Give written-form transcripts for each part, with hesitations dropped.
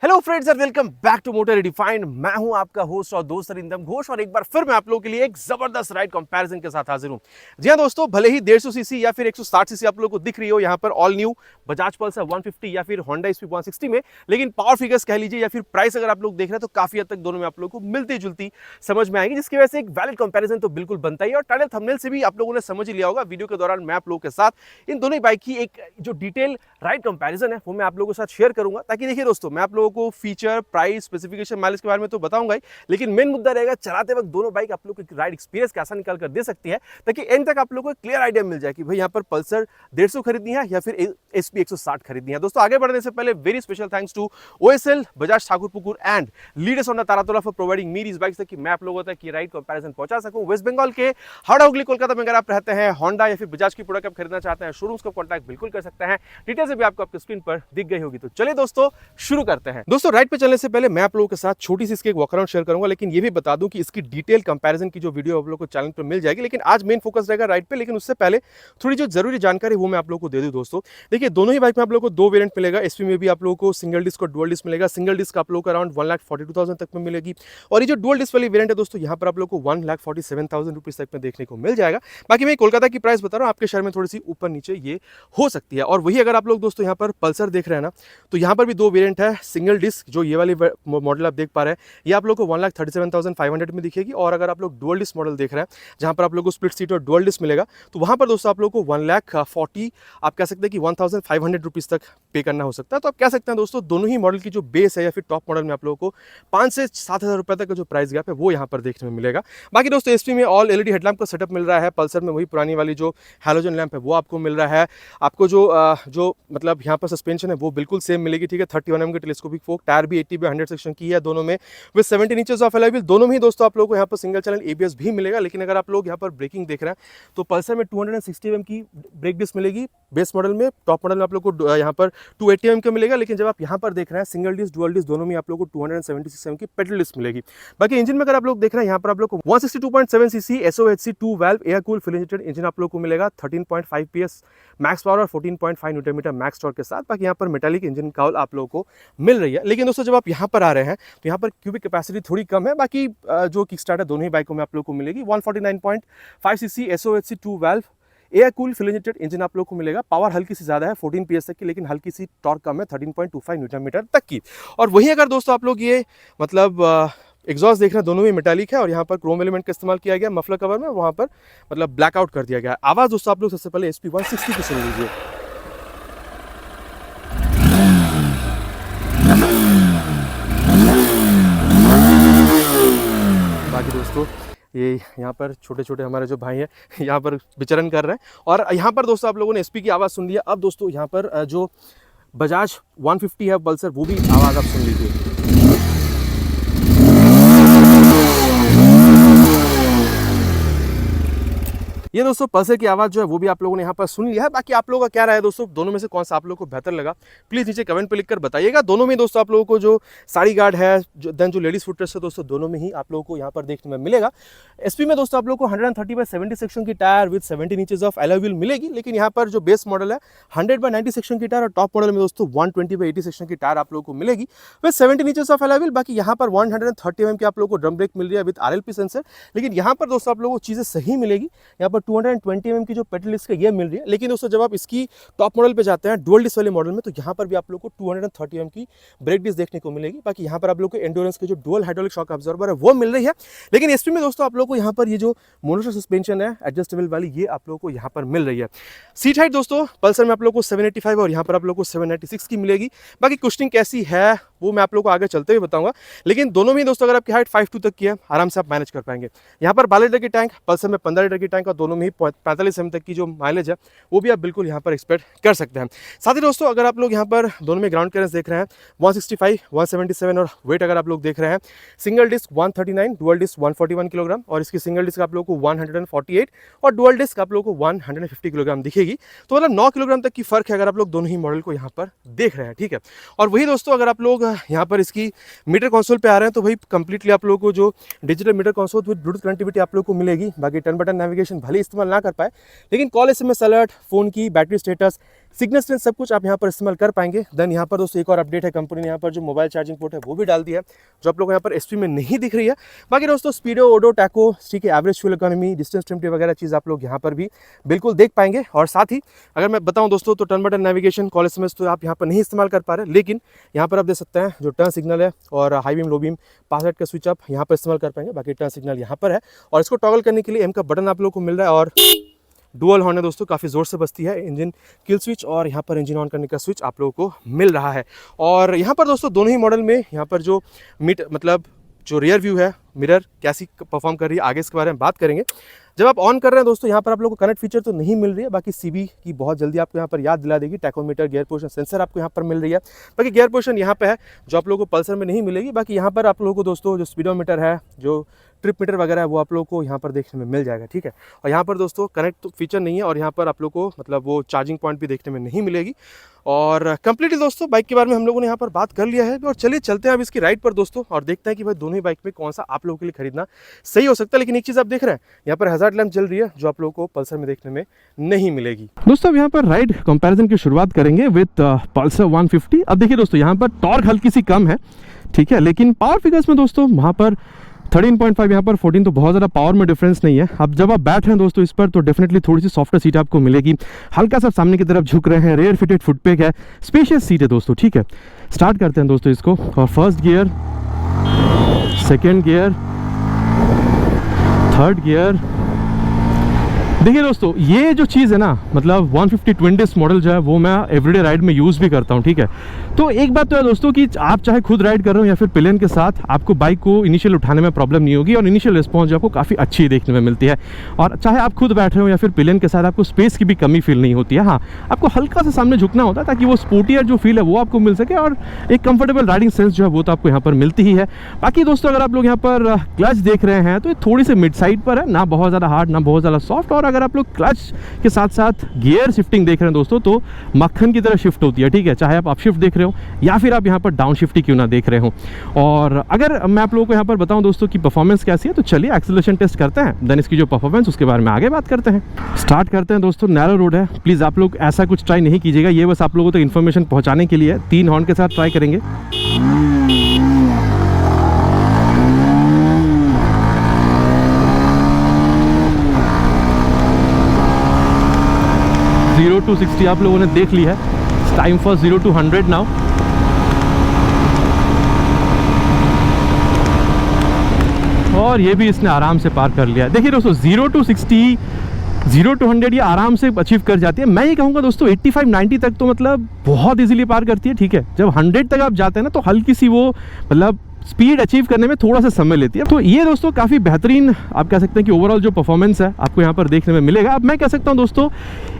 Hello friends and welcome back to motor redefined. मैं हूं आपका होस्ट और दोस्त अरिंदम घोष और एक बार फिर मैं आप लोगों के लिए एक जबरदस्त राइड कंपैरिजन के साथ हाजिर हूं। जी हां दोस्तों, भले ही 150 सीसी या फिर 160 सीसी आप लोगों को दिख रही हो यहां पर ऑल न्यू बजाज पल्सर 150 या फिर होंडा एसपी 160 में, लेकिन पावर फिगर्स कह लीजिए या फिर प्राइस अगर आप लोग देख रहे हैं तो काफी हद तक दोनों में आप लोगों को मिलती जुलती समझ में आएगी, जिसकी वजह से एक वैलिड कंपैरिजन तो बिल्कुल बनता ही है। और टाइटल थंबनेल से भी आप लोगों ने समझ ही लिया होगा, वीडियो के दौरान मैं आप लोगों के साथ इन दोनों ही बाइक की एक जो डिटेल राइड कंपैरिजन है वो मैं आप लोगों के साथ शेयर करूंगा, ताकि देखिए दोस्तों, मैं आप लोगों को फीचर, प्राइस, स्पेसिफिकेशन, माइलेज के बारे में तो बताऊंगा ही, लेकिन मेन मुद्दा रहेगा चलाते वक्त दोनों बाइक आप लोगों को राइड एक्सपीरियंस कैसा निकाल कर दे सकती है, ताकि एंड तक आप लोगों को क्लियर आइडिया मिल जाए कि भाई यहाँ पर पल्सर 150 खरीदनी है या फिर एसपी 160 खरीदनी है। दोस्तों आगे बढ़ने से पहले very special thanks to OSL, Bajaj Thakurpukur and leaders on the Taratola for providing me these bikes, ताकि मैं आप लोगों तक की राइड कंपैरिजन पहुंचा सकूं। वेस्ट बंगाल के हावड़ा हुगली कोलकाता में अगर आप रहते हैं, होंडा या फिर बजाज की प्रोडक्ट आप खरीदना चाहते हैं, शोरूम्स का कॉन्टैक्ट बिल्कुल कर सकते हैं। डिटेल्स भी आपको आपकी स्क्रीन पर दिख गई होगी। तो चलिए दोस्तों शुरू करते हैं। दोस्तों राइड पे चलने से पहले मैं आप लोगों के साथ छोटी सी इसकी एक वॉक अराउंड शेयर करूंगा, लेकिन ये भी बता दूं कि इसकी डिटेल कंपैरिजन की जो वीडियो आप लोगों को चैनल पर मिल जाएगी, लेकिन आज मेन फोकस रहेगा राइड पे। लेकिन उससे पहले थोड़ी जो जरूरी जानकारी वो मैं आप लोगों को दे दूं। दोस्तों देखिए, दोनों ही बाइक में आप लोगों को दो वेरिएंट मिलेगा। एसपी में भी आप लोगों को सिंगल डिस्क और डुअल डिस्क मिलेगा। सिंगल डिस्क आप लोगों को अराउंड 1,42,000 तक में मिलेगी, और ये जो डुअल डिस्क वाली वेरिएंट है दोस्तों, यहाँ पर आप लोगों को 1,47,000 रुपीज तक में देखने को मिल जाएगा। बाकी मैं कोलकाता की प्राइस बता रहा हूँ, आपके शहर में थोड़ी सी ऊपर नीचे ये हो सकती है। और वही अगर आप लोग दोस्तों यहाँ पर पल्सर देख रहे हैं ना, तो यहाँ पर भी दो वेरिएंट है। सिंगल डिस्क जो ये वाली मॉडल आप देख पा रहे हैं, ये आप लोग को 1,37,500 में दिखेगी। और अगर आप लोग डुअल डिस्क मॉडल देख रहे हैं, जहां पर आप लोग को स्प्लिट सीट और डुअल डिस्क मिलेगा, तो वहां पर दोस्तों आप लोग को 1,40,000 आप कह सकते हैं कि 1,500 रुपीज तक पे करना हो सकता है। तो आप कह सकते हैं दोस्तों, दोनों ही मॉडल की जो बेस है या फिर टॉप मॉडल में आप लोगों को 5 से 7,000 रुपए तक का जो प्राइस गैप है वो यहाँ पर देखने में मिलेगा। बाकी दोस्तों एसपी में ऑल एलईडी हेडलैम्प का सेटअप मिल रहा है। पल्सर में वही पुरानी वाली जो हैलोजन लैंप है वो आपको मिल रहा है। आपको जो मतलब यहाँ पर सस्पेंशन है वो बिल्कुल सेम मिलेगी, ठीक है। 31 mm की टेलीस्कोपिक फोक, टायर भी 80/100 सेक्शन की है दोनों में, with 70 inches of alloy wheel. दोनों में ही दोस्तों आप लोगों को यहाँ पर सिंगल चैनल एबीएस भी मिलेगा। लेकिन अगर आप लोग यहाँ पर ब्रेकिंग देख रहे हैं, तो पल्सर में 260 mm की ब्रेक डिस्क मिलेगी बेस मॉडल में। टॉप मॉडल में आप लोग को यहाँ पर 280 mm का मिलेगा। लेकिन जब आप यहाँ पर देख रहे हैं सिंगल डिस्क डुअल डिस्क दोनों में आप लोग को 276 mm की पेडल डिस्क मिलेगी। बाकी इंजन में अगर आप लोग देख रहे हैं, यहाँ पर आप लोग को 162.7 CC SOHC 2 valve air cool fuel injected engine आप लोग को मिलेगा। 13.5 PS मैक्स पावर और 14.5 न्यूटन मीटर मैक्स टॉर्क के साथ। बाकी यहाँ पर मेटालिक इंजन काउल आप लोगों को मिल रही है। लेकिन दोस्तों जब आप यहाँ पर आ रहे हैं, तो यहाँ पर क्यूबिक कैपेसिटी थोड़ी कम है। बाकी जो किक स्टार्ट है दोनों ही बाइकों में आप लोग को मिलेगी। 149.5 CC SOHC 2 valve air cool fuel injected engine आप लोग को मिलेगा। पावर हल्की सी ज्यादा है 14 PS तक की, लेकिन हल्की सी टॉर्क कम है 13.25 न्यूटन मीटर तक की। और वही अगर दोस्तों आप लोग ये मतलब एग्जॉस्ट देख रहे हैं, दोनों में मेटालिक है और यहाँ पर क्रोम एलिमेंट का इस्तेमाल किया गया। मफलर कवर में वहाँ पर मतलब ब्लैकआउट कर दिया गया। आवाज दोस्तों आप लोग सबसे पहले एसपी 160 की सुन लीजिए। बाकी दोस्तों ये यहाँ पर छोटे छोटे हमारे जो भाई हैं यहाँ पर विचरण कर रहे हैं। और यहाँ पर दोस्तों आप लोगों ने एसपी की आवाज़ सुन लिया। अब दोस्तों यहाँ पर जो बजाज 150 है पल्सर, वो भी आवाज़ आप सुन लीजिए। ये दोस्तों पल्सर की आवाज़ जो है वो भी आप लोगों ने यहाँ पर सुन लिया है। बाकी आप लोगों का क्या राय है दोस्तों, दोनों में से कौन सा आप लोगों को बेहतर लगा, प्लीज़ नीचे कमेंट पे लिखकर बताइएगा। दोनों में दोस्तों आप लोगों को जो साड़ी गार्ड है, जो लेडीज फुटरेस्ट है दोस्तों, दोनों में ही आप लोगों को यहाँ पर देखने में मिलेगा। एसपी में दोस्तों आप लोगों को 130/70 सेक्शन की tyre with 70 inches of alloy wheel मिलेगी। लेकिन यहाँ पर जो बेस मॉडल है 100/90 सेक्शन की टायर, और टॉप मॉडल में दोस्तों 120/80 सेक्शन की टायर आप लोगों को मिलेगी with 70 inches of alloy wheel. बाकी यहाँ पर 130 mm की आप लोगों को ड्रम ब्रेक मिल रही है विद RLP सेंसर। लेकिन यहाँ पर दोस्तों आप लोगों को चीज़ें सही मिलेगी। यहाँ पर 220 mm की जो पेडल डिस्क है ये मिल रही है। लेकिन दोस्तों जब आप इसकी टॉप मॉडल पे जाते हैं डुअल डिस्क वाले मॉडल में, तो यहाँ पर भी आप लोग को 230 mm की ब्रेक डिस्क देखने को मिलेगी। बाकी यहाँ पर आप लोग को एंड्योरेंस के जो डुअल हाइड्रोलिक शॉक अब्जॉर्बर है वो मिल रही है। लेकिन एसपी में दोस्तों आप लोग को यहाँ पर ये जो मोनोशॉक सस्पेंशन है एडजस्टेबल वाली, ये आप लोग को यहाँ पर मिल रही है। सीट हाइट दोस्तों पल्सर में आप लोग को 785 और यहाँ पर आप लोग को 796 की मिलेगी। बाकी कुशनिंग कैसी है वो मैं आप लोग को आगे चलते हुए बताऊंगा। लेकिन दोनों में दोस्तों अगर आपकी हाइट 5'2" तक की है, आराम से आप मैनेज कर पाएंगे। यहाँ पर 12 लीटर की टैंक, पल्सर में 15 लीटर की टैंक, और दोनों में ही 45 mm तक की जो माइलेज है वो भी आप बिल्कुल यहाँ पर एक्सपेक्ट कर सकते हैं। साथ ही दोस्तों अगर आप लोग यहाँ पर दोनों में ग्राउंड क्लियरेंस देख रहे हैं 165, 177, और वेट अगर आप लोग देख रहे हैं, single disc 139, dual disc 141 kilogram, और इसकी सिंगल डिस्क आप लोग को 148 और डुअल डिस्क आप लोग को 150 किलोग्राम दिखेगी। तो मतलब 9 किलोग्राम तक की फर्क है अगर आप लोग दोनों ही मॉडल को यहाँ पर देख रहे हैं, ठीक है। और वही दोस्तों अगर आप लोग यहाँ पर इसकी मीटर कंसोल पे आ रहे हैं, तो भाई कंप्लीटली आप लोगों को जो digital meter console with Bluetooth connectivity आप लोग को मिलेगी। बाकी टर्न बटन नेविगेशन भले इस्तेमाल ना कर पाए, लेकिन कॉल SMS अलर्ट, फोन की बैटरी स्टेटस, सिग्नल स्ट्रेंथ सब कुछ आप यहाँ पर इस्तेमाल कर पाएंगे। देन यहाँ पर दोस्तों एक और अपडेट है, कंपनी ने यहाँ पर जो मोबाइल चार्जिंग पोर्ट है वो भी डाल दिया है, जो आप लोग यहाँ पर एसपी में नहीं दिख रही है। बाकी दोस्तों स्पीडो, ओडो, टैको, ठीक है, average fuel economy, distance temperature वगैरह चीज़ आप लोग यहाँ पर भी बिल्कुल देख पाएंगे। और साथ ही अगर मैं बताऊँ दोस्तों तो turn button navigation, call SMS तो आप यहाँ पर नहीं इस्तेमाल कर पा रहे, लेकिन यहाँ पर आप देख सकते हैं जो टर्न सिग्नल है और हाई बीम, लो बीम, पास लाइट का स्विच आप यहाँ पर इस्तेमाल कर पाएंगे। बाकी टर्न सिग्नल यहाँ पर है और इसको टॉगल करने के लिए एम का बटन आप लोग को मिल रहा है। और डुअल हॉर्न है दोस्तों, काफ़ी ज़ोर से बजती है। इंजन किल स्विच और यहाँ पर इंजन ऑन करने का स्विच आप लोगों को मिल रहा है। और यहाँ पर दोस्तों दोनों ही मॉडल में यहाँ पर जो मतलब जो रियर व्यू है, मिरर कैसी परफॉर्म कर रही है, आगे इसके बारे में बात करेंगे। जब आप ऑन कर रहे हैं दोस्तों, यहाँ पर आप लोगों को कनेक्ट फीचर तो नहीं मिल रही है, बाकी सीबी की बहुत जल्दी आपको यहाँ पर याद दिला देगी। टैकोमीटर, गियर पोजिशन सेंसर आपको यहाँ पर मिल रही है। बाकी गियर पोजिशन यहाँ पे है जो आप लोगों को पल्सर में नहीं मिलेगी। बाकी यहाँ पर आप लोगों को दोस्तों जो स्पीडोमीटर है, जो ट्रिप मीटर वगैरह है वो आप लोगों को यहाँ पर देखने में मिल जाएगा, ठीक है। और यहाँ पर दोस्तों कनेक्ट तो फीचर नहीं है और यहाँ पर आप लोगों को मतलब वो चार्जिंग पॉइंट भी देखने में नहीं मिलेगी। और कंप्लीटली दोस्तों बाइक के बारे में हम लोगों ने यहाँ पर बात कर लिया है और चलिए चलते हैं अब इसकी राइड पर दोस्तों और देखते हैं कि भाई दोनों ही बाइक में कौन सा आप लोगों के लिए खरीदना सही हो सकता है। लेकिन एक चीज़ आप देख रहे हैं, यहाँ पर हज़ार्ड लैंप जल रही है जो आप लोगों को पल्सर में देखने में नहीं मिलेगी। दोस्तों अब यहाँ पर राइड कंपैरिजन की शुरुआत करेंगे विद पल्सर 150। अब देखिए दोस्तों यहाँ पर टॉर्क हल्की सी कम है, ठीक है, लेकिन पावर फिगर्स में दोस्तों वहाँ पर 13.5 यहाँ पर 14 तो बहुत ज़्यादा पावर में डिफरेंस नहीं है। अब जब आप बैठ रहे हैं दोस्तों इस पर तो डेफिनेटली थोड़ी सी सॉफ्टवेयर सीट आपको मिलेगी। हल्का सा सामने की तरफ झुक रहे हैं, रेयर फिटेड फुटपैक है, स्पेशियस सीट है दोस्तों, ठीक है। स्टार्ट करते हैं दोस्तों इसको और first gear, second gear, third gear. देखिए दोस्तों ये जो चीज़ है ना, मतलब 150 ट्विन डिस्क मॉडल जो है वो मैं एवरीडे राइड में यूज़ भी करता हूँ, ठीक है। तो एक बात तो है दोस्तों कि आप चाहे खुद राइड कर रहे हो या फिर पिलियन के साथ, आपको बाइक को इनिशियल उठाने में प्रॉब्लम नहीं होगी और इनिशियल रिस्पॉन्स जो आपको काफ़ी अच्छी देखने में मिलती है। और चाहे आप खुद बैठ रहे हो या फिर पिलियन के साथ, आपको स्पेस की भी कमी फील नहीं होती है। हाँ, आपको हल्का सा सामने झुकना होता है ताकि वो स्पोर्टियर जो फील है वो आपको मिल सके और एक कंफर्टेबल राइडिंग सेंस जो है वो तो आपको यहाँ पर मिलती ही है। बाकी दोस्तों अगर आप लोग यहाँ पर क्लच देख रहे हैं तो ये थोड़ी सी मिड साइड पर है, ना बहुत ज़्यादा हार्ड ना बहुत ज़्यादा सॉफ्ट। और अगर आप लोग क्लच के साथ साथ गियर शिफ्टिंग देख रहे हैं दोस्तों तो मक्खन की तरह शिफ्ट होती है, ठीक है, चाहे आप अप शिफ्ट देख रहे हो या फिर आप यहाँ पर डाउन शिफ्ट ही क्यों ना देख रहे हो। और अगर मैं आप लोगों को यहाँ पर बताऊं दोस्तों कि परफॉर्मेंस कैसी है तो चलिए एक्सेलरेशन टेस्ट करते हैं, देन इसकी जो परफॉर्मेंस उसके बारे में आगे बात करते हैं। स्टार्ट करते हैं दोस्तों। नैरो रोड है, प्लीज़ आप लोग ऐसा कुछ ट्राई नहीं कीजिएगा, ये बस आप लोगों तक इन्फॉर्मेशन पहुँचाने के लिए 3 हॉर्न के साथ ट्राई करेंगे। 0 to 60 आप लोगों ने देख ली है। Time for 0 to 100 now. और ये भी इसने आराम से पार कर लिया। देखिए दोस्तों 0 to 60, 0 to 100 ये आराम से अचीव कर जाती है। मैं ये कहूँगा दोस्तों 85-90 तक तो मतलब बहुत इजीली पार करती है, ठीक है। जब 100 तक आप जाते हैं ना तो हल्की सी वो मतलब स्पीड अचीव करने में थोड़ा सा समय लेती है। तो ये दोस्तों काफ़ी बेहतरीन आप कह सकते हैं कि ओवरऑल जो परफॉर्मेंस है आपको यहाँ पर देखने में मिलेगा। अब मैं कह सकता हूँ दोस्तों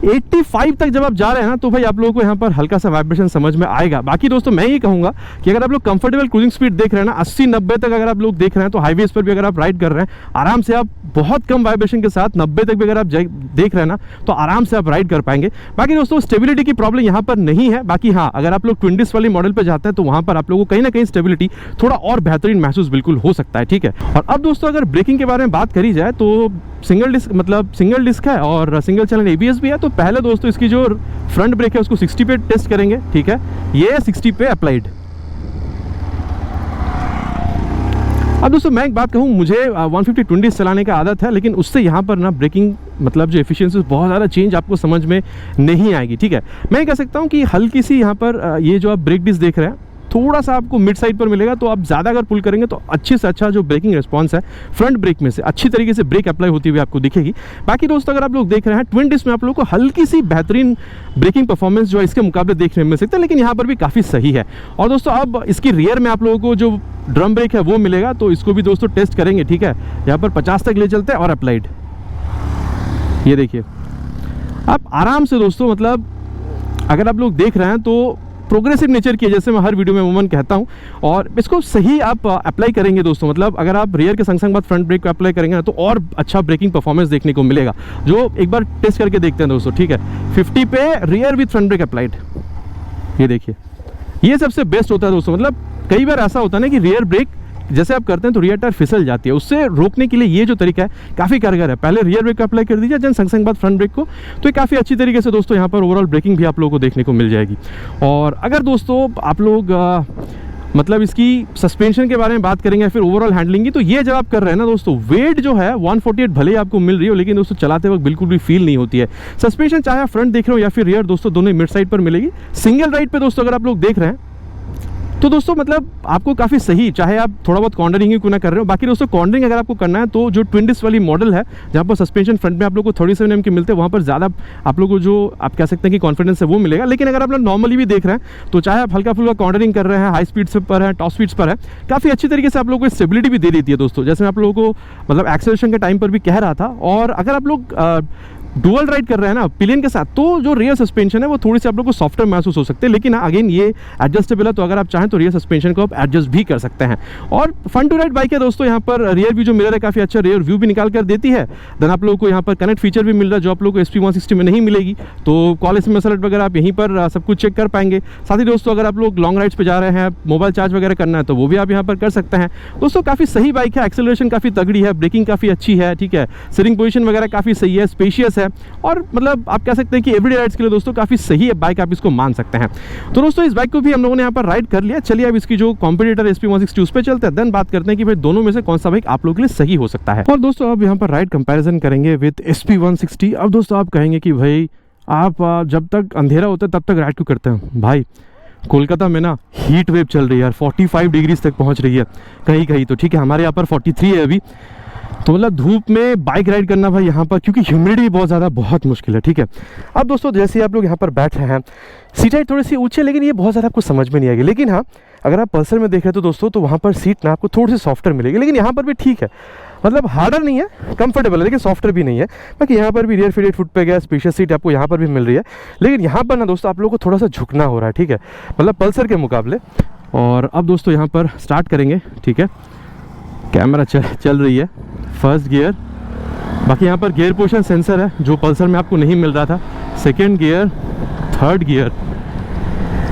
85 तक जब आप जा रहे हैं ना तो भाई आप लोगों को यहाँ पर हल्का सा वाइब्रेशन समझ में आएगा। बाकी दोस्तों मैं ये कहूँगा कि अगर आप लोग कंफर्टेबल क्रूजिंग स्पीड देख रहे हैं ना 80-90 तक अगर आप लोग देख रहे हैं तो हाईवेज पर भी अगर आप राइड कर रहे हैं आराम से आप बहुत कम वाइब्रेशन के साथ 90 तक भी अगर आप देख रहे हैं ना तो आराम से आप राइड कर पाएंगे। बाकी दोस्तों स्टेबिलिटी की प्रॉब्लम यहाँ पर नहीं है। बाकी हाँ, अगर आप लोग ट्विन डिस्क वाली मॉडल पर जाते हैं तो वहाँ पर आप लोगों को कहीं ना कहीं स्टेबिलिटी थोड़ा और बेहतरीन महसूस बिल्कुल हो सकता है, ठीक है। और अब दोस्तों अगर ब्रेकिंग के बारे में बात करी जाए तो सिंगल डिस्क है और सिंगल चैनल एबीएस भी है। तो पहले दोस्तों इसकी जो फ्रंट ब्रेक है उसको 60 पे टेस्ट करेंगे, ठीक है। ये 60 पे अप्लाइड। अब दोस्तों मैं एक बात कहूँ, मुझे 150 ट्विन डिस्क चलाने का आदत है, लेकिन उससे यहाँ पर ना ब्रेकिंग मतलब जो एफिशिएंसी बहुत ज़्यादा चेंज आपको समझ में नहीं आएगी, ठीक है। मैं कह सकता हूँ कि हल्की सी यहाँ पर ये जो आप ब्रेक डिस्क देख रहे हैं थोड़ा सा आपको मिड साइड पर मिलेगा। तो आप ज़्यादा अगर पुल करेंगे तो अच्छे से अच्छा जो ब्रेकिंग रिस्पांस है फ्रंट ब्रेक में से अच्छी तरीके से ब्रेक अप्लाई होती हुई आपको दिखेगी। बाकी दोस्तों अगर आप लोग देख रहे हैं ट्विन डिस्क में आप लोगों को हल्की सी बेहतरीन ब्रेकिंग परफॉर्मेंस जो है इसके मुकाबले देखने में मिल सकता है, लेकिन यहाँ पर भी काफ़ी सही है। और दोस्तों अब इसकी रियर में आप लोगों को जो ड्रम ब्रेक है वो मिलेगा, तो इसको भी दोस्तों टेस्ट करेंगे, ठीक है। यहाँ पर 50 तक ले चलते हैं और अप्लाइड। ये देखिए आप आराम से दोस्तों मतलब अगर आप लोग देख रहे हैं तो प्रोग्रेसिव नेचर की है, जैसे मैं हर वीडियो में अमूमन कहता हूं, और इसको सही आप अप्लाई करेंगे दोस्तों। मतलब अगर आप रियर के संग बाद फ्रंट ब्रेक अप्लाई करेंगे ना तो और अच्छा ब्रेकिंग परफॉर्मेंस देखने को मिलेगा, जो एक बार टेस्ट करके देखते हैं दोस्तों, ठीक है। 50 पे rear with front brake applied. ये देखिए ये सबसे बेस्ट होता है दोस्तों। मतलब कई बार ऐसा होता है ना कि रियर ब्रेक जैसे आप करते हैं तो रियर टायर फिसल जाती है, उससे रोकने के लिए ये जो तरीका है काफ़ी कारगर है। पहले रियर ब्रेक अप्लाई कर दीजिए, देन संग बाद फ्रंट ब्रेक को, तो ये काफ़ी अच्छी तरीके से दोस्तों यहाँ पर ओवरऑल ब्रेकिंग भी आप लोगों को देखने को मिल जाएगी। और अगर दोस्तों आप लोग मतलब इसकी सस्पेंशन के बारे में बात करेंगे फिर ओवरऑल हैंडलिंग की, तो ये जब आप कर रहे हैं ना दोस्तों, वेट जो है 148 भले ही आपको मिल रही हो, लेकिन दोस्तों चलाते वक्त बिल्कुल भी फील नहीं होती है। सस्पेंशन चाहे आप फ्रंट देख रहे हो या फिर रियर, दोस्तों दोनों मिड साइड पर मिलेगी। सिंगल राइड पे दोस्तों अगर आप लोग देख रहे हैं तो दोस्तों मतलब आपको काफ़ी सही, चाहे आप थोड़ा बहुत कॉर्नरिंग ही क्यों ना कर रहे हो। बाकी दोस्तों कॉर्नरिंग अगर आपको करना है तो जो ट्विन डिस्क वाली मॉडल है, जहाँ पर सस्पेंशन फ्रंट में आप लोग को 37 mm के मिलते हैं, वहाँ पर ज़्यादा आप लोग को जो आप कह सकते हैं कि कॉन्फिडेंस है वो मिलेगा। लेकिन अगर आप लोग नॉर्मली भी देख रहे हैं तो चाहे आप हल्का फुल्का कॉर्नरिंग कर रहे हैं, हाई स्पीड्स पर है, टॉप स्पीड्स पर है, काफ़ी अच्छी तरीके से आप लोग को स्टेबिलिटी भी दे देती है दोस्तों, जैसे मैं आप लोगों को मतलब एक्सेलरेशन के टाइम पर भी कह रहा था। और अगर आप लोग डुअल राइड कर रहे हैं ना पिलियन के साथ, तो जो रियर सस्पेंशन है वो थोड़ी सी आप लोग को सॉफ्टर महसूस हो सकते हैं। लेकिन अगेन ये एडजस्टेबल है, तो अगर आप चाहें तो रियर सस्पेंशन को आप एडजस्ट भी कर सकते हैं। और फन टू राइड बाइक है दोस्तों, यहाँ पर रियर व्यू जो मिरर है काफ़ी अच्छा रियर व्यू भी निकाल कर देती है। देन आप लोगों को यहाँ पर कनेक्ट फीचर भी मिल रहा है जो आप लोग को SP160 में नहीं मिलेगी, तो कॉल SMS अलर्ट वगैरह आप यहीं पर सब कुछ चेक कर पाएंगे। साथ ही दोस्तों अगर आप लोग लॉन्ग राइड्स पे जा रहे हैं, मोबाइल चार्ज वगैरह करना है, तो वो भी आप यहाँ पर कर सकते हैं। दोस्तों काफ़ी सही बाइक है, एक्सेलरेशन काफ़ी तगड़ी है, ब्रेकिंग काफ़ी अच्छी है, ठीक है, सीटिंग पोजीशन वगैरह काफ़ी सही है, स्पेशियस है, और मतलब आप कह सकते हैं कि एवरीडे राइड्स के लिए दोस्तों काफ़ी सही है बाइक, आप इसको मान सकते हैं। तो दोस्तों इस बाइक को भी हम लोगों ने यहाँ पर राइड कर लिया। चलिए अब इसकी जो कॉम्पिटिटर SP160 उस पर चलते हैं, देन बात करते हैं कि भाई दोनों में से कौन सा बाइक आप लोगों के लिए सही हो सकता है। और दोस्तों अब यहाँ पर राइड कंपैरिजन करेंगे विद SP160। अब दोस्तों आप कहेंगे कि भाई आप जब तक अंधेरा होता है तब तक राइड क्यों करते हैं? भाई कोलकाता में ना हीट वेव चल रही है यार, 45 डिग्रीज तक पहुँच रही है कहीं कहीं, तो ठीक है हमारे यहाँ पर 43 है अभी, तो मतलब धूप में बाइक राइड करना भाई यहाँ पर, क्योंकि ह्यूमिडिटी बहुत ज़्यादा, बहुत मुश्किल है, ठीक है। अब दोस्तों जैसे आप लोग यहाँ पर बैठ रहे हैं, सीट हाइट थोड़ी सी ऊँची है, लेकिन ये बहुत ज़्यादा आपको समझ में नहीं आएगी। लेकिन हाँ अगर आप पल्सर में देख रहे हो तो दोस्तों, तो वहाँ पर सीट ना आपको थोड़ी सी सॉफ्टर मिलेगी, लेकिन यहाँ पर भी ठीक है, मतलब हार्डर नहीं है, कंफर्टेबल है, लेकिन सॉफ्टर भी नहीं है। बाकी यहाँ पर भी रियर फीटेड फुट पे गया, स्पेशियस सीट आपको यहाँ पर भी मिल रही है, लेकिन यहाँ पर ना दोस्तों आप लोगों को थोड़ा सा झुकना हो रहा है, ठीक है, मतलब पल्सर के मुकाबले। और अब दोस्तों यहाँ पर स्टार्ट करेंगे, ठीक है, कैमरा चल रही है, फर्स्ट गियर, बाकी यहाँ पर गियर पोजीशन सेंसर है जो पल्सर में आपको नहीं मिल रहा था, सेकेंड गियर, थर्ड गियर।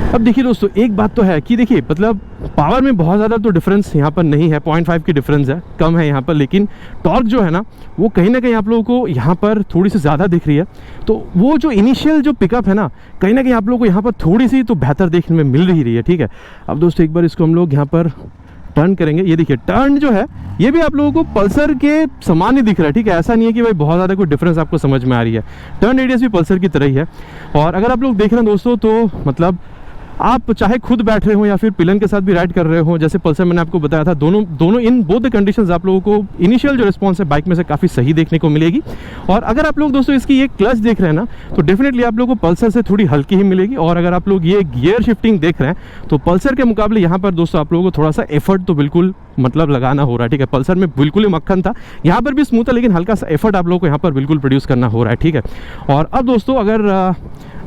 अब देखिए दोस्तों एक बात तो है कि देखिए मतलब पावर में बहुत ज़्यादा तो डिफरेंस यहाँ पर नहीं है, 0.5 की डिफरेंस है, कम है यहाँ पर, लेकिन टॉर्क जो है ना वो कहीं ना कहीं आप लोगों को यहाँ पर थोड़ी सी ज़्यादा दिख रही है। तो वो जो इनिशियल जो पिकअप है ना कहीं आप लोगों को यहाँ पर थोड़ी सी तो बेहतर देखने में मिल रही है, ठीक है। अब दोस्तों एक बार इसको हम लोग यहाँ पर टर्न करेंगे, ये देखिए टर्न जो है ये भी आप लोगों को पल्सर के समान ही दिख रहा है, ठीक है, ऐसा नहीं है कि भाई बहुत ज़्यादा कोई डिफरेंस आपको समझ में आ रही है। टर्न रेडियस भी पल्सर की तरह ही है। और अगर आप लोग देख रहे हैं दोस्तों, तो मतलब आप चाहे खुद बैठ रहे हो या फिर पिलन के साथ भी राइड कर रहे हो, जैसे पल्सर मैंने आपको बताया था, दोनों इन बोथ द कंडीशंस आप लोगों को इनिशियल जो रिस्पांस है बाइक में से काफ़ी सही देखने को मिलेगी। और अगर आप लोग दोस्तों इसकी ये क्लच देख रहे हैं ना, तो डेफिनेटली आप लोगों को पल्सर से थोड़ी हल्की ही मिलेगी। और अगर आप लोग ये गियर शिफ्टिंग देख रहे हैं तो पल्सर के मुकाबले यहाँ पर दोस्तों आप लोगों को थोड़ा सा एफर्ट तो बिल्कुल मतलब लगाना हो रहा है, ठीक है। पल्सर में बिल्कुल ही मक्खन था, यहाँ पर भी स्मूथ है, लेकिन हल्का सा एफर्ट आप लोगों को यहाँ पर बिल्कुल प्रोड्यूस करना हो रहा है, ठीक है। और अब दोस्तों अगर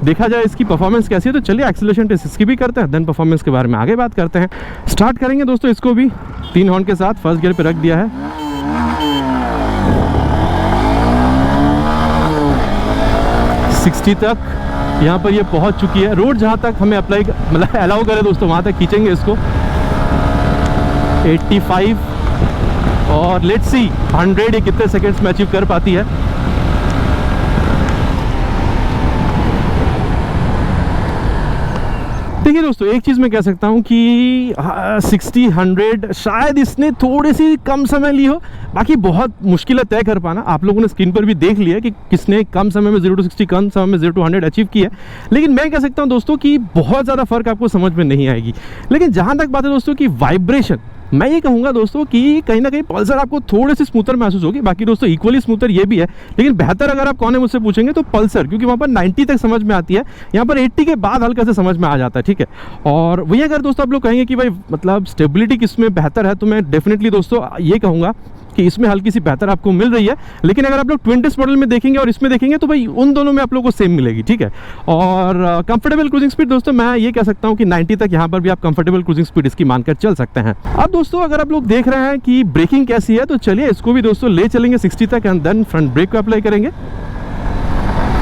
देखा जाए इसकी परफॉर्मेंस कैसी है, तो चलिए एक्सेलरेशन टेस्ट इसकी भी करते हैं, देन परफॉर्मेंस के बारे में आगे बात करते हैं। स्टार्ट करेंगे दोस्तों इसको भी 3 हॉर्न के साथ, फर्स्ट गियर पे रख दिया है। $60 तक यहाँ पर ये पहुँच चुकी है। रोड जहाँ तक हमें अप्लाई मतलब अलाउ करे दोस्तों वहाँ तक खींचेंगे इसको। 85 और लेट्स सी 100 ये कितने सेकंड्स में अचीव कर पाती है। देखिए दोस्तों एक चीज़ मैं कह सकता हूँ कि 60-100 शायद इसने थोड़ी सी कम समय ली हो, बाकी बहुत मुश्किल है तय कर पाना। आप लोगों ने स्क्रीन पर भी देख लिया कि किसने कम समय में 0 to 60, कम समय में 0 to 100 अचीव किया है। लेकिन मैं कह सकता हूँ दोस्तों कि बहुत ज़्यादा फर्क आपको समझ में नहीं आएगी। लेकिन जहाँ तक बात है दोस्तों की वाइब्रेशन, मैं ये कहूँगा दोस्तों कि कहीं ना कहीं पल्सर आपको थोड़ी सी स्मूथर महसूस होगी। बाकी दोस्तों इक्वली स्मूथर ये भी है, लेकिन बेहतर अगर आप कौन है मुझसे पूछेंगे तो पल्सर, क्योंकि वहाँ पर 90 तक समझ में आती है, यहाँ पर 80 के बाद हल्का से समझ में आ जाता है, ठीक है। और वही अगर दोस्तों आप लोग कहेंगे कि भाई मतलब स्टेबिलिटी किसमें बेहतर है, तो मैं डेफिनेटली दोस्तों ये कहूँगा कि इसमें हल्की सी बेहतर आपको मिल रही है। लेकिन अगर आप लोग ट्विन डिस्क मॉडल में देखेंगे और इसमें देखेंगे तो भाई उन दोनों में आप लोगों को सेम मिलेगी, ठीक है। और कंफर्टेबल क्रूजिंग स्पीड दोस्तों मैं ये कह सकता हूँ कि 90 तक यहाँ पर भी आप कंफर्टेबल क्रूजिंग स्पीड इसकी मानकर चल सकते हैं। अब दोस्तों अगर आप लोग देख रहे हैं कि ब्रेकिंग कैसी है, तो चलिए इसको भी दोस्तों ले चलेंगे 60 तक एंड देन फ्रंट ब्रेक को अप्लाई करेंगे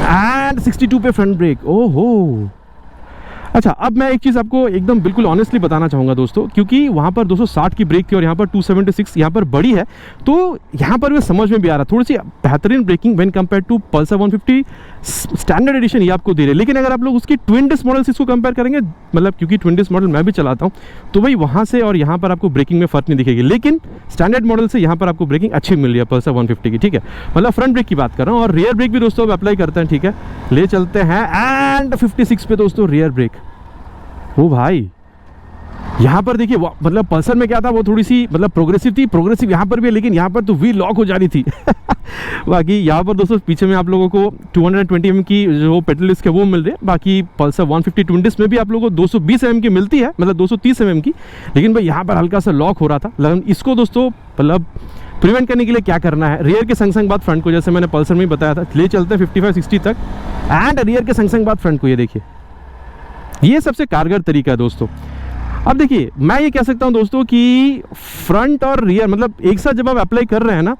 एंड 62 पे फ्रंट ब्रेक। ओहो अच्छा, अब मैं एक चीज़ आपको एकदम बिल्कुल ऑनेस्टली बताना चाहूँगा दोस्तों, क्योंकि वहाँ पर 260 की ब्रेक थी और यहाँ पर 276 यहाँ पर बड़ी है, तो यहाँ पर भी समझ में भी आ रहा थोड़ी सी बेहतरीन braking when compare to Pulsar 150 standard edition ये आपको दे रहे हैं। लेकिन अगर आप लोग उसकी ट्विन डिस्क मॉडल से इसको कंपेयर करेंगे, मतलब क्योंकि ट्विन डिस्क मॉडल मैं भी चलाता हूँ, तो भाई वहाँ से और यहाँ पर आपको ब्रेकिंग में फ़र्क नहीं दिखेगी। लेकिन स्टैंडर्ड मॉडल से यहाँ पर आपको ब्रेकिंग अच्छी मिल रही है पल्सर 150 की, ठीक है। मतलब फ्रंट ब्रेक की बात कर रहा हूँ, और रियर ब्रेक भी दोस्तों अब अप्लाई करते हैं, ठीक है। ले चलते हैं एंड 56 पे दोस्तों रियर ब्रेक। ओ भाई, यहाँ पर देखिए, मतलब पल्सर में क्या था, वो थोड़ी सी मतलब प्रोग्रेसिव थी, प्रोग्रेसिव यहाँ पर भी है, लेकिन यहाँ पर तो वी लॉक हो जा रही थी। बाकी यहाँ पर दोस्तों पीछे में आप लोगों को 220 mm की जो पेडल डिस्क है वो मिल रही है। बाकी पल्सर 150 ट्विन डिस्क में भी आप लोगों को 220 mm की मिलती है, मतलब 230 mm की, लेकिन भाई यहाँ पर हल्का सा लॉक हो रहा था। लेकिन इसको दोस्तों मतलब प्रिवेंट करने के लिए क्या करना है, रियर के संग संग बात फ्रंट को, जैसे मैंने पल्सर में ही बताया था, ले चलते हैं 55-60 तक, एंड रियर के संग संग बात फ्रंट को। ये देखिए, ये सबसे कारगर तरीका है दोस्तों। अब देखिए, मैं ये कह सकता हूं दोस्तों कि फ्रंट और रियर मतलब एक साथ जब आप अप्लाई कर रहे हैं ना,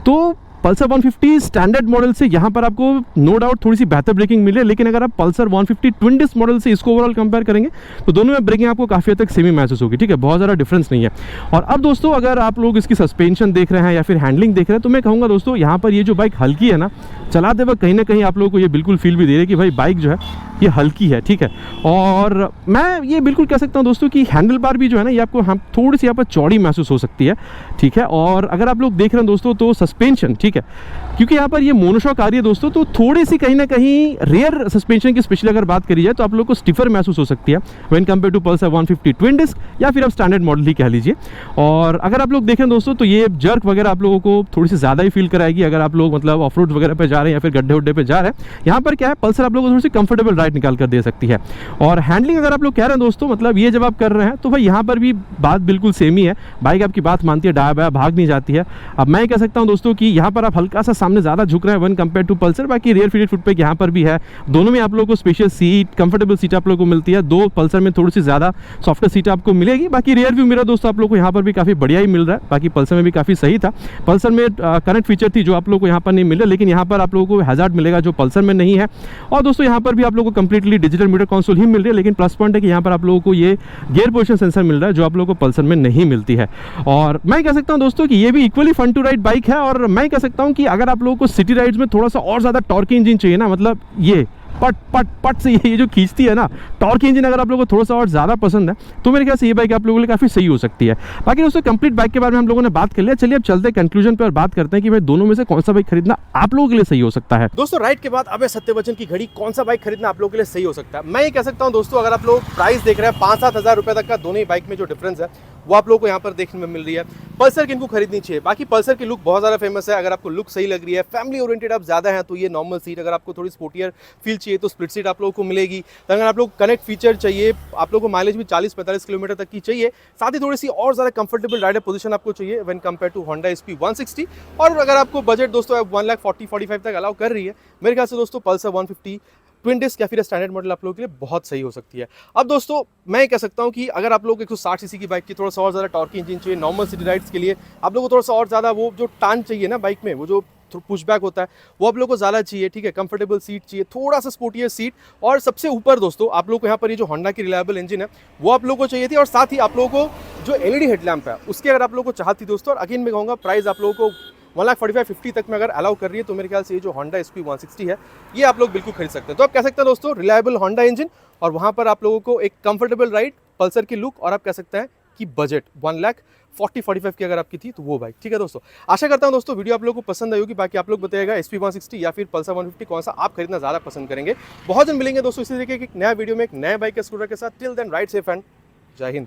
तो पल्सर 150 स्टैंडर्ड मॉडल से यहाँ पर आपको नो डाउट थोड़ी सी बेहतर ब्रेकिंग मिले। लेकिन अगर आप पल्सर 150 ट्विन डिस्क मॉडल से इसको ओवरऑल कंपेयर करेंगे तो दोनों में ब्रेकिंग आपको काफ़ी हद तक सेमी महसूस होगी, ठीक है, बहुत ज़्यादा डिफरेंस नहीं है। और अब दोस्तों अगर आप लोग इसकी सस्पेंशन देख रहे हैं या फिर हैंडलिंग देख रहे हैं, तो मैं कहूँगा दोस्तों यहाँ पर ये जो बाइक हल्की है ना, चलाते वक्त कहीं ना कहीं आप लोगों को ये बिल्कुल फील भी दे रही है कि भाई बाइक जो है ये हल्की है, ठीक है। और मैं ये बिल्कुल कह सकता हूँ दोस्तों कि हैंडल बार भी जो है ना, ये आपको हम थोड़ी सी यहाँ पर चौड़ी महसूस हो सकती है, ठीक है। और अगर आप लोग देख रहे हैं दोस्तों तो सस्पेंशन, ठीक है, क्योंकि यहाँ पर ये मोनोशॉक आ रही है दोस्तों, तो थोड़ी सी कहीं ना कहीं रेयर सस्पेंशन की स्पेशली अगर बात करी जाए तो आप लोग को स्टिफर महसूस हो सकती है when compare to Pulsar 150 twin disc या फिर आप स्टैंडर्ड मॉडल ही कह लीजिए। और अगर आप लोग देखें दोस्तों तो ये जर्क वगैरह आप लोगों को थोड़ी सी ज़्यादा ही फील कराएगी अगर आप लोग मतलब ऑफ रोड वगैरह पे जा रहे हैं या फिर गड्ढे उड्ढे पे जा रहे हैं। यहाँ पर क्या है, पल्सर आप लोगों को थोड़ी सी कंफर्टेबल राइड निकाल कर दे सकती है। और हैंडलिंग अगर आप लोग कह रहे हैं दोस्तों, मतलब ये जब आप कर रहे हैं तो भाई यहाँ पर भी बात बिल्कुल सेम ही है, बाइक आपकी बात मानती है, दाया बाया भाग नहीं जाती है। अब मैं कह सकता हूँ दोस्तों कि यहाँ पर आप हल्का सा सामने ज़्यादा झुक रहे हैं वन कंपेयर टू पल्सर। बाकी रियर फीटेड फुट पे यहाँ पर भी है, दोनों में आप लोगों को स्पेशल सीट, कंफर्टेबल सीट आप लोगों को मिलती है। दो पल्सर में थोड़ी सी ज़्यादा सॉफ्टर सीट आपको मिलेगी। बाकी रियर व्यू मिरर दोस्तों आप लोग को यहाँ पर भी काफ़ी बढ़िया ही मिल रहा है, बाकी पल्सर में भी काफ़ी सही था। पल्सर में कनेक्ट फीचर थी जो आप लोग को यहाँ पर नहीं मिल रहा, लेकिन यहाँ पर आप लोगों को हैजार्ड मिलेगा जो पल्सर में नहीं है। और दोस्तों यहाँ पर भी आप लोगों को कंप्लीटली डिजिटल मीटर कंसोल ही मिल रही है, लेकिन प्लस पॉइंट है कि यहाँ पर आप लोगों को ये गियर पोजीशन सेंसर मिल रहा है जो आप लोगों को पल्सर में नहीं मिलती है। और मैं कह सकता हूँ दोस्तों कि ये भी equally fun to ride bike है। और मैं कह सकता हूँ कि अगर आप लोगों को सिटी राइड्स में थोड़ा सा और ज़्यादा टॉर्क इंजन चाहिए ना, मतलब ये पट पट पट से ये जो खींचती है ना टॉर्क इंजन, अगर आप लोगों को थोड़ा सा और ज़्यादा पसंद है तो मेरे ख्याल से ये बाइक आप लोगों के लिए काफ़ी सही हो सकती है। बाकी दोस्तों कंप्लीट बाइक के बारे में हम लोगों ने बात कर लिया, चलिए अब चलते हैं कंक्लूजन पे और बात करते हैं कि भाई दोनों में से कौन सा बाइक खरीदना आप लोगों के लिए सही हो सकता है। दोस्तों राइड के बाद अब सत्यवचन की घड़ी, कौन सा बाइक खरीदना आप लोगों के लिए सही हो सकता है। मैं ये कह सकता हूँ दोस्तों, अगर आप लोग प्राइस देख रहे हैं 5-7 हज़ार रुपए तक का, दोनों ही बाइक में जो डिफरेंस है वो आप लोगों को यहाँ पर देखने में मिल रही है। पल्सर किनको खरीदनी चाहिए, बाकी पल्सर की लुक बहुत ज़्यादा फेमस है। अगर आपको लुक सही लग रही है, फैमिली ओरिएंटेड आप ज़्यादा हैं तो ये नॉर्मल सीट, अगर आपको थोड़ी स्पोर्टियर फील चाहिए तो स्प्लिट सीट आप लोगों को मिलेगी। अगर आप लोग कनेक्ट फीचर चाहिए, आप लोगों को माइलेज भी 40-45 किलोमीटर तक की चाहिए, साथ ही थोड़ी सी और ज़्यादा कंफर्टेबल राइडर पोजीशन आपको चाहिए when compare to Honda SP 160। और अगर आपको बजट दोस्तों 1,40,45 तक अलाउ कर रही है, मेरे ख्याल से दोस्तों पल्सर 150 ट्विन डिस्क या फिर स्टैंडर्ड मॉडल आप लोगों के लिए बहुत सही हो सकती है। अब दोस्तों मैं कह सकता हूं कि अगर आप लोग 160 सीसी की बाइक की थोड़ा सा और ज़्यादा टॉर्की इंजन चाहिए, नॉर्मल सिटी राइड्स के लिए आप लोगों को थोड़ा सा और ज़्यादा वो जो टान चाहिए ना बाइक में, वो जो पुशबैक होता है वो आप लोगों को ज़्यादा चाहिए, ठीक है, कंफर्टेबल सीट चाहिए, थोड़ा सा स्पोर्टियर सीट। और सबसे ऊपर दोस्तों आप लोगों को यहाँ पर ये जो होंडा की रिलायबल इंजन है वो आप लोगों को चाहिए थी। और साथ ही आप लोगों को जो LED हेडलैम्प है उसके अगर आप लोगों को चाहती दोस्तों, और अगेन मैं कहूँगा प्राइस आप लोगों को 1,45,50 तक में अगर अलाउ कर रही है तो मेरे ख्याल से ये जो होंडा SP 160 है ये आप लोग बिल्कुल खरीद सकते हैं। तो आप कह सकते हैं दोस्तों रिलायबल होंडा इंजन, और वहाँ पर आप लोगों को एक कंफर्टेबल राइड, पल्सर की लुक, और आप कह सकते हैं कि बजट 1,40,45 की अगर आपकी थी तो वो बाइक, ठीक है दोस्तों। आशा करता हूं दोस्तों वीडियो आप लोगों को पसंद आई होगी। बाकी आप लोग बताइएगा SP 160 या फिर पल्सर 150 कौन सा आप खरीदना ज़्यादा पसंद करेंगे। बहुत जल्द मिलेंगे दोस्तों इसी तरीके के एक नया वीडियो में एक नए बाइक के स्कूटर के साथ। Till then ride safe and जय हिंद।